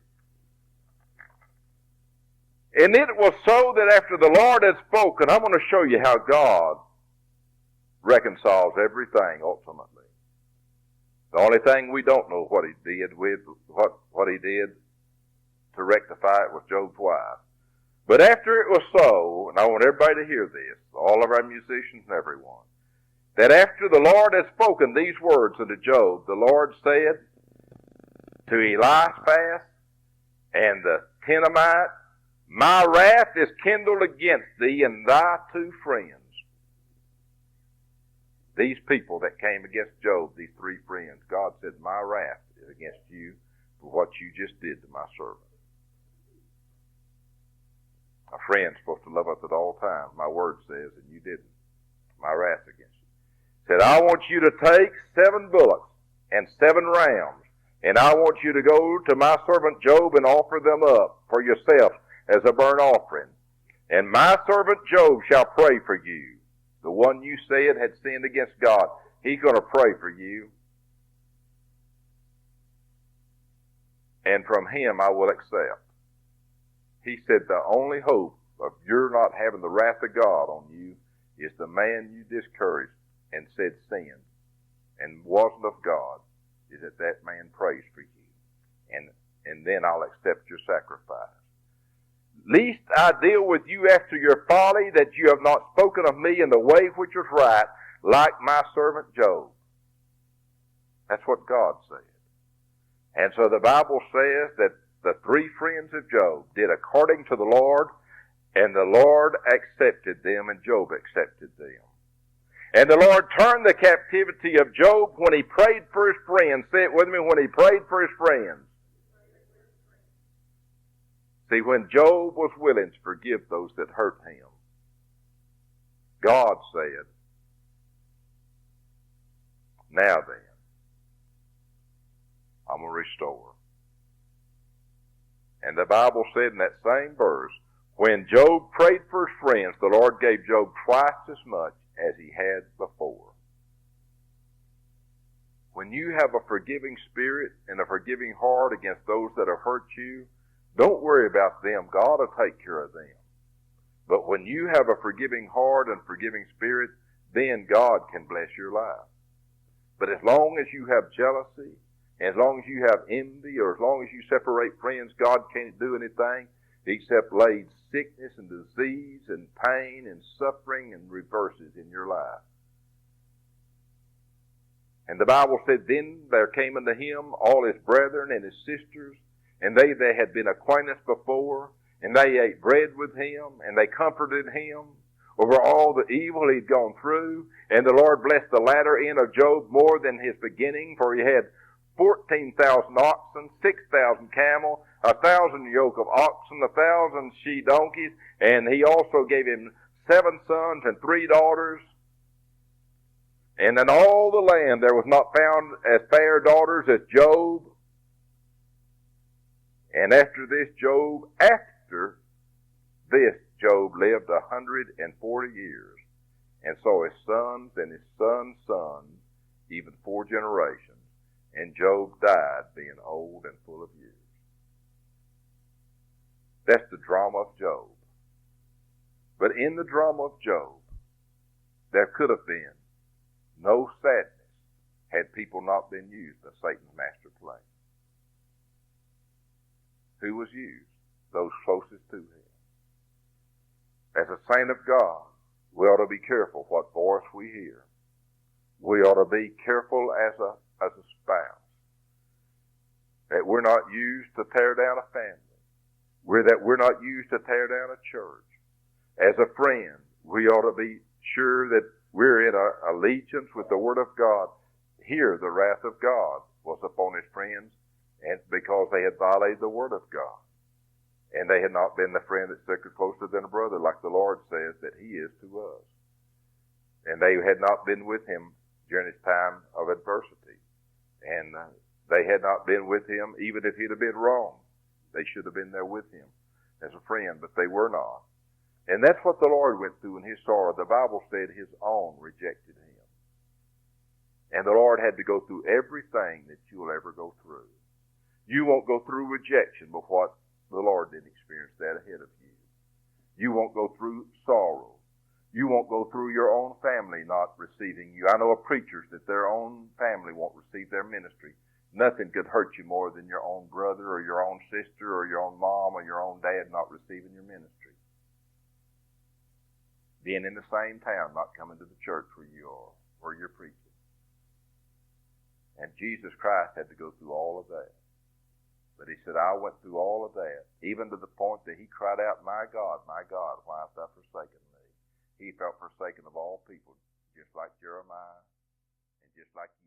And it was so that after the Lord had spoken, I'm going to show you how God reconciles everything ultimately. The only thing we don't know what he did with what he did to rectify it was Job's wife. But after it was so, and I want everybody to hear this, all of our musicians and everyone, that after the Lord had spoken these words unto Job, the Lord said to Eliphaz and the Temanite My wrath is kindled against thee and thy two friends. These people that came against Job, these three friends, God said, my wrath is against you for what you just did to my servant. A friend's supposed to love us at all times. My word says, and you didn't. My wrath against you. Said, I want you to take 7 bullocks and 7 rams, and I want you to go to my servant Job and offer them up for yourself as a burnt offering. And my servant Job shall pray for you. The one you said had sinned against God, he's going to pray for you. And from him I will accept. He said the only hope of your not having the wrath of God on you is the man you discouraged and said sinned and wasn't of God, is that man prays for you. And then I'll accept your sacrifice. Least I deal with you after your folly, that you have not spoken of me in the way which was right, like my servant Job. That's what God said. And so the Bible says that the 3 friends of Job did according to the Lord, and the Lord accepted them, and Job accepted them. And the Lord turned the captivity of Job when he prayed for his friends. Say it with me, when he prayed for his friends. See, when Job was willing to forgive those that hurt him, God said, now then, I'm going to restore. And the Bible said in that same verse, when Job prayed for his friends, the Lord gave Job twice as much as he had before. When you have a forgiving spirit and a forgiving heart against those that have hurt you, don't worry about them. God will take care of them. But when you have a forgiving heart and forgiving spirit, then God can bless your life. But as long as you have jealousy, as long as you have envy, or as long as you separate friends, God can't do anything except lay sickness and disease and pain and suffering and reverses in your life. And the Bible said, then there came unto him all his brethren and his sisters, and they that had been acquainted before, and they ate bread with him, and they comforted him over all the evil he'd gone through. And the Lord blessed the latter end of Job more than his beginning, for he had 14,000 oxen, 6,000 camel, 1,000 yoke of oxen, 1,000 she donkeys, and he also gave him 7 sons and 3 daughters. And in all the land there was not found as fair daughters as Job. And after this Job lived 140 years, and saw his sons and his sons' sons, even 4 generations. And Job died being old and full of years. That's the drama of Job. But in the drama of Job, there could have been no sadness had people not been used by Satan's master plan. Who was used? Those closest to him. As a saint of God, we ought to be careful what voice we hear. We ought to be careful as a spouse, that we're not used to tear down a family, that we're not used to tear down a church. As a friend, we ought to be sure that we're in allegiance with the Word of God. Here, the wrath of God was upon his friends, and because they had violated the Word of God. And they had not been the friend that stuck closer than a brother, like the Lord says that he is to us. And they had not been with him during his time of adversity. And they had not been with him, even if he'd have been wrong. They should have been there with him as a friend, but they were not. And that's what the Lord went through in his sorrow. The Bible said his own rejected him. And the Lord had to go through everything that you'll ever go through. You won't go through rejection, but what the Lord didn't experience that ahead of you. You won't go through sorrow. You won't go through your own family not receiving you. I know of preachers that their own family won't receive their ministry. Nothing could hurt you more than your own brother or your own sister or your own mom or your own dad not receiving your ministry. Being in the same town, not coming to the church where you are, where you're preaching. And Jesus Christ had to go through all of that. But he said, I went through all of that, even to the point that he cried out, my God, why hast thou forsaken me? He felt forsaken of all people, just like Jeremiah and just like you.